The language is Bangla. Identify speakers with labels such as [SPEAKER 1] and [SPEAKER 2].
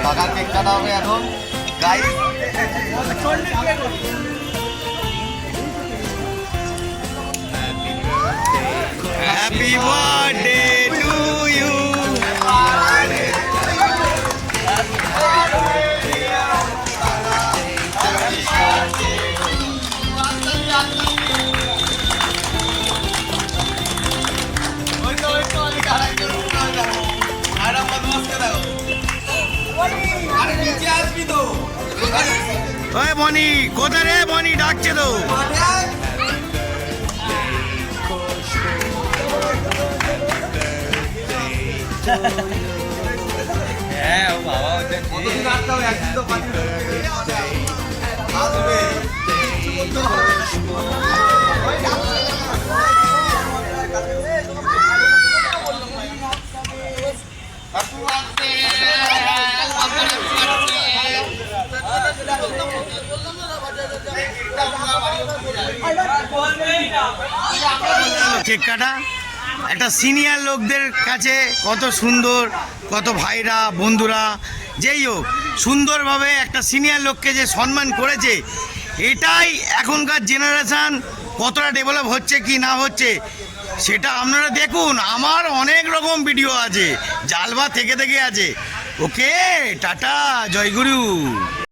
[SPEAKER 1] বাগান কেক কাটা হবে এখন guys. Happy birthday to you. ওই বনি কোথায় রে? বনি ডাকছে তো। হ্যাঁ ও বাবা একদিন তো কেক কাটা একটা সিনিয়র লোকদের কাছে কত সুন্দর, কত ভাইরা বন্ধুরা যেই হোক সুন্দরভাবে একটা সিনিয়র লোককে যে সম্মান করেছে, এটাই এখনকার জেনারেশান কতটা ডেভেলপ হচ্ছে কি না হচ্ছে সেটা আপনারা দেখুন। আমার অনেক রকম ভিডিও আছে, জালবা থেকে আছে। ওকে টাটা, জয়গুরু।